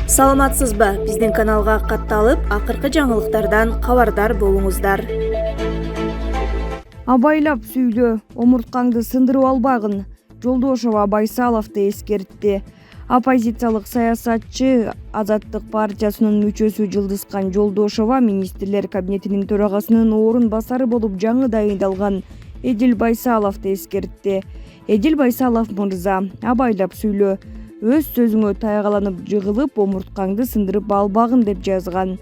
Саламатсызбы? Биздин каналга катталып, акыркы жаңылыктардан кабардар болуңуздар. Абайлап сүйлө, омурткаңды сындырып албагын. Жолдошова Байсаловду эскертти. Оппозициялык саясатчы Азаттык партиясынын мүчөсү Жылдызкан Жолдошова министрлер кабинетинин төрагасынын орун басары болуп жаңы дайындалган Эдил Байсаловду эскертти. Эдил Байсалов мырза, абайлап сүйлө, өз сөзүңө тайгаланып жыгылып, омурткаңды сындырып албагын деп жазган.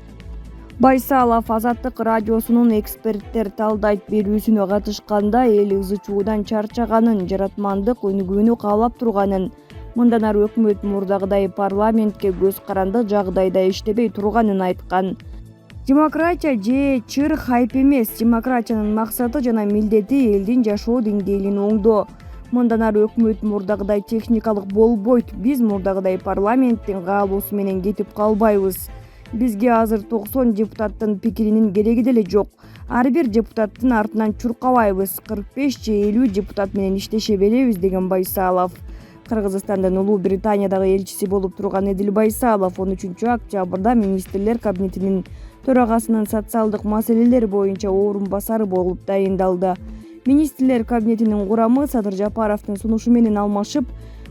Байсалов Азаттык радиосунун эксперттер талдайт берүүсүнө катышканда эл ызы чуудан чарчаганын, жаратмандык өнүгүүнү каалап турганын, мындан ары өкмөт мурдагыдай парламентке көз каранды жагдайда иштебей турганын айткан. Демократия же чыр хайп эмес, демократиянын максаты жана милдети элдин жашоо деңгээлин оңдоо. Мындан ары өкмөт мурдагыдай техникалык болбойт, биз мурдагыдай парламенттин каалоосу менен кетип калбайбыз. Бизге азыр 90 депутаттын пикиринин кереги деле жок. Ар бир депутаттын артынан чуркабайбыз, 45 же 50 депутат менен иштеше беребиз, деген Байсалов. Кыргызстандын Улуу Британиядагы элчиси болуп турган Эдил Байсалов 13 октябрда министрлер кабинетинин төрагасынын социалдык маселелер боюнча орун басары болуп дайындалды. Министрлер кабинетинин курамы Садыр Жапаровдун сунушу менен алмашып,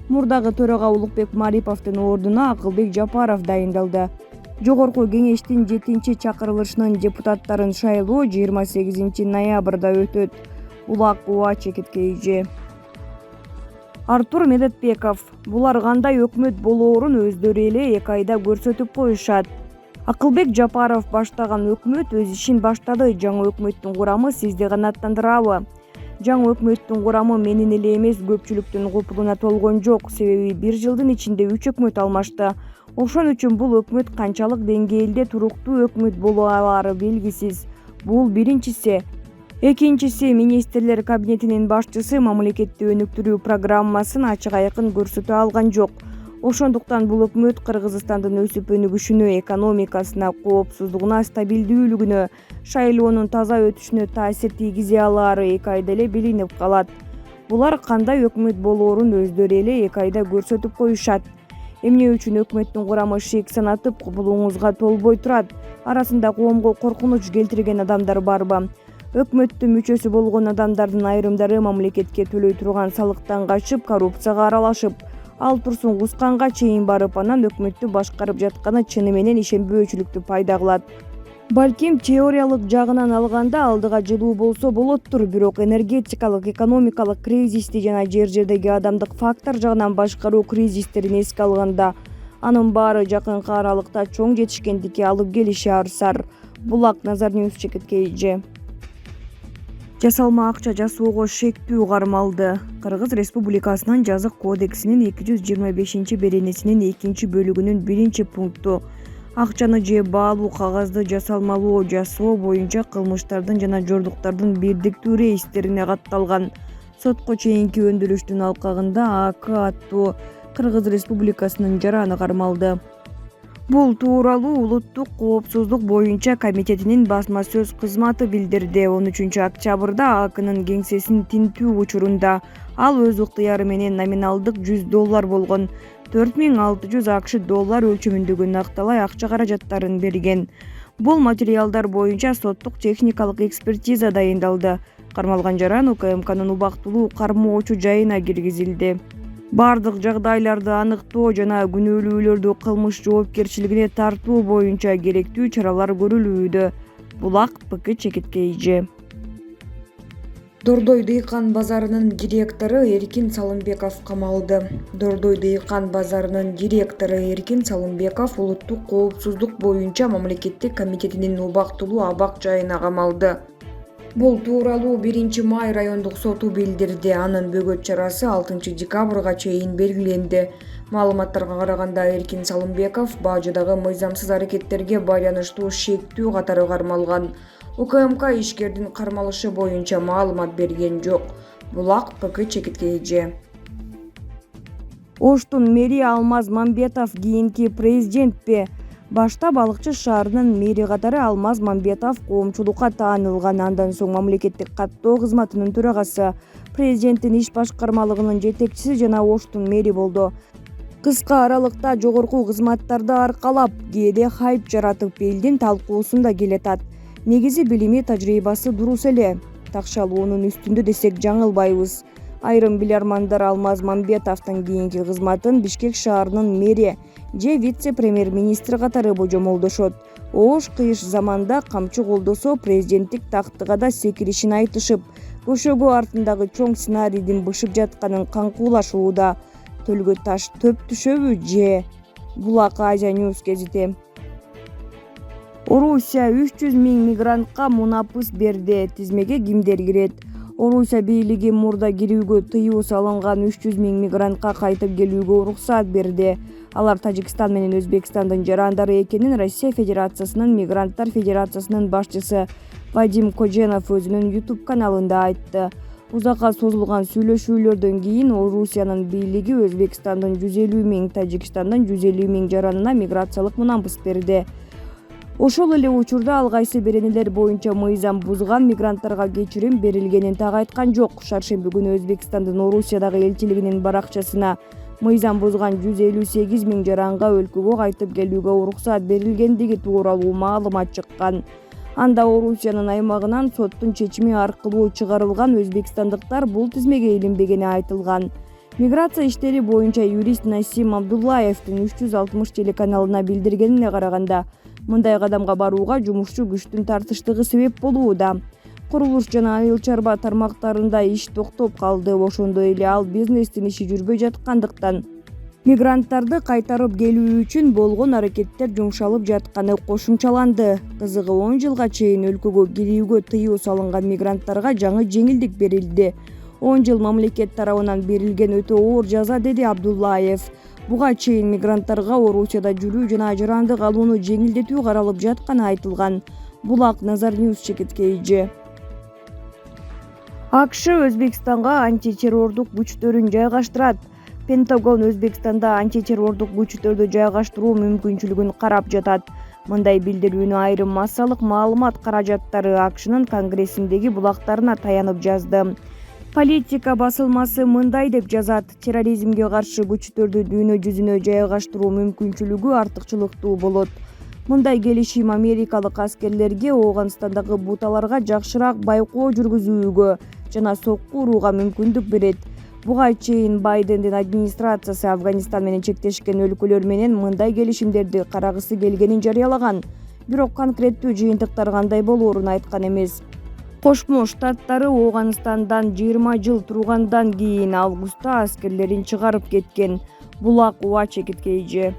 мурдагы төрага Улукбек Мариповдун ордуна Акылбек Жапаров дайындалды. Жогорку кеңештин 7-чакырылышынын депутаттарын шайлоо 28 ноябрда өтөт. Улак УА чекиткейи. Артур Медетбеков: булар кандай өкмөт болоорун өздөрү эле 2 айда көрсөтүп коюшат. Акылбек Жапаров баштаган өкмөт өз ишин баштады. Жаңы өкмөттүн курамы сизди канааттандырабы? Жаңы өкмөттүн курамы менин эле эмес, көпчүлүктүн купулуна толгон жок. Себеби 1 жылдын ичинде 3 өкмөт алмашты. Ошон үчүн бул өкмөт канчалык деңгээлде туруктуу өкмөт боло алары белгисиз. Бул биринчиси. Экинчиси, министрлер кабинетинин башчысы мамлекетти өнүктүрүү программасын ачык айкын көрсөтө алган жок. Ошондуктан бул өкмөт Кыргызстандын өсүп өнүгүшүнө, экономикасына, коопсуздугуна, стабилдүүлүгүнө, шайлоонун таза өтүшүнө таасир тийгизе алары 2 айда эле билинип калат. Булар кандай өкмөт болоорун өздөрү эле 2 айда көрсөтүп коюшат. Эмне үчүн өкмөттүн курамы шек санатып, купулуңузга толбой турат? Арасында коомго коркунуч келтирген адамдар барбы? Өкмөттүн мүчөсү болгон адамдардын айрымдары мамлекетке төлөй турган салыктан качып, коррупцияга аралашып, ал турсун кусканга чейин барып, анан өкмөттү башкарып жатканы чыны менен ишенбөөчүлүктү пайда кылат. Балким теориялык жагынан алганда алдыга жылуу болсо болоттур, бирок энергетикалык, экономикалык кризисти жана жер-жердеги адамдык фактор жагынан башкаруу кризистерин эске алганда, анын баары жакынкы аралыкта чоң жетишкендикке алып келиши арсар. Булак Назарньюс чекиткейи. Жасалма акча жасоого шектүү кармалды. Кыргыз Республикасынын жазык кодексинин 225-беренесинин 2-бөлүгүнүн 1-пункту акчаны же баалуу кагазды жасалмалуу жасоо боюнча кылмыштардын жана жордуктардын бирдиктүү рейстерине катталган сотко чейинки өндүрүштүн алкагында АК аттуу Кыргыз Республикасынын жараны кармалды. Бул тууралуу Улуттук коопсуздук боюнча комитетинин басма сөз кызматы билдирди. 13 октябрда АКнын кеңсесин тинтүү учурунда ал өз ыктыяры менен номиналдык $100 болгон 4600 АКШ доллар өлчөмүндөгү накталай акча каражаттарын берген. Бул материалдар боюнча соттук техникалык экспертиза дайындалды. Кармалган жаран УКМКнын убактылуу кармоочу жайына киргизилди. Бардык жагдайларды аныктоо жана күнөөлүүлөрдү кылмыш жоопкерчилигине тартуу боюнча керектүү чаралар көрүлүүдө. Булак ПК чекиткейи. Дордой дыйкан базарынын директору Эркин Салымбеков камалды. Дордой дыйкан базарынын директору Эркин Салымбеков улуттук коопсуздук боюнча мамлекеттик комитетинин убактылуу абак жайына камалды. Бул тууралуу 1-май райондук соту билдирди. Анын бөгөт чарасы 6 декабрга чейин белгиленди. Маалыматтарга караганда Эркин Салымбеков бажыдагы мыйзамсыз аракеттерге байланыштуу шектүү катары кармалган. УКМК ишкердин кармалышы боюнча маалымат берген жок. Булак ПК чекиткейи. Оштун мэри Алмаз Мамбетов кийинки президентпи? Башта балыкчы шаарынын мэри катары Алмаз Мамбетов коомчулукка таанылган. Андан соң мамлекеттик каттоо кызматынын төрагасы, президенттин иш башкармалыгынын жетекчиси жана Оштун мэри болду. Кыска аралыкта жогорку кызматтарды аркалап, кээде хайп жаратып элдин талкуусунда келатат. Негизи билими, тажрыйбасы дурус эле. Такшалуунун үстүндө десек жаңылбайбыз. Айрым билармандар Алмаз Мамбетовдун кийинки кызматын Бишкек шаарынын мэри же вице-премьер-министри катары божомолдошот. Оош кыйыш заманда камчы колдосо президенттик тактыга да секиришин айтышып, көшөгө артындагы чоң сценарийдин бышып жатканын каңкуулашууда. Төлгө таш төп түшөбү же? Булак Азия News гезити. Орусия 300 000 мигрантка мунапыс берди. Тизмеге кимдер кирет? Орусия бийлиги мурда кирүүгө тыюу салынган 300 000 мигрантка кайтып келүүгө уруксаат берди. Алар Тажикстан менен Өзбекстандын жарандары экенин Россия Федерациясынын Мигранттар Федерациясынын башчысы Вадим Коженов өзүнүн YouTube каналында айтты. Узакка созулган сүйлөшүүлөрдөн кийин Орусиянын бийлиги Өзбекстандын 150 000, Тажикстандын 150 000 жаранына миграциялык мунапыс берди. Ошол эле учурда ал кайсы беренелер боюнча мыйзам бузган мигранттарга кечирим берилгенин так айткан жок. Шаршемби күнү Өзбекстандын Орусиядагы элчилигинин баракчасына мыйзам бузган 158 000 жаранга өлкөгө кайтып келүүгө уруксаат берилгендиги тууралуу маалымат чыккан. Анда Орусиянын аймагынан соттун чечими аркылуу чыгарылган өзбекстандыктар бул тизмеге илинбегени айтылган. Миграция иштери боюнча юрист Насим Абдуллаевдин 360 телеканалына билдиргенине караганда, мындай кадамга барууга жумушчу күчтүн тартыштыгы себеп болууда. Курулуш жана айыл чарба тармактарында иш токтоп калды. Ошондой эле ал бизнестин иши жүрбөй жаткандыктан мигранттарды кайтарып келүү үчүн болгон аракеттер жумшалып жатканы кошумчаланды. Кызыгы 10 жылга чейин өлкөгө кирүүгө тыюу салынган мигранттарга жаңы жеңилдик берилди. 10 жыл мамлекет тарабынан берилген өтө оор жаза, деди Абдуллаев. Буга чейин мигранттарга Орусияда жүрүү жана жарандык алууну жеңилдетүү каралып жатканы айтылган. Булак Назар News чекиткейи. АКШ Өзбекстанга антитеррордук күчтөрүн жайгаштырат. Пентагон Өзбекстанда антитеррордук күчтөрдү жайгаштыруу мүмкүнчүлүгүн карап жатат. Мындай билдирүүнү айрым массалык маалымат каражаттары АКШнын Конгрессиндеги булактарына таянып жазды. Политика басылмасы мындай деп жазат: терроризмге каршы күчтөрдү дүйнө жүзүнө жайгаштыруу мүмкүнчүлүгү артыкчылыктуу болот. Мындай келишим америкалык аскерлерге Ооганстандагы буталарга жакшыраак байкоо жүргүзүүгө жана сокку урууга мүмкүндүк берет. Буга чейин Байдендин администрациясы Афганистан менен чектешкен өлкөлөр менен мындай келишимдерди карагысы келгенин жарыялаган. Бирок конкреттүү жыйынтыктар кандай болоорун айткан эмес. Кошмо Штаттары Ооганстандан 20 жыл тургандан кийин августта аскерлерин чыгарып кеткен. Булак Уа чекиткейи.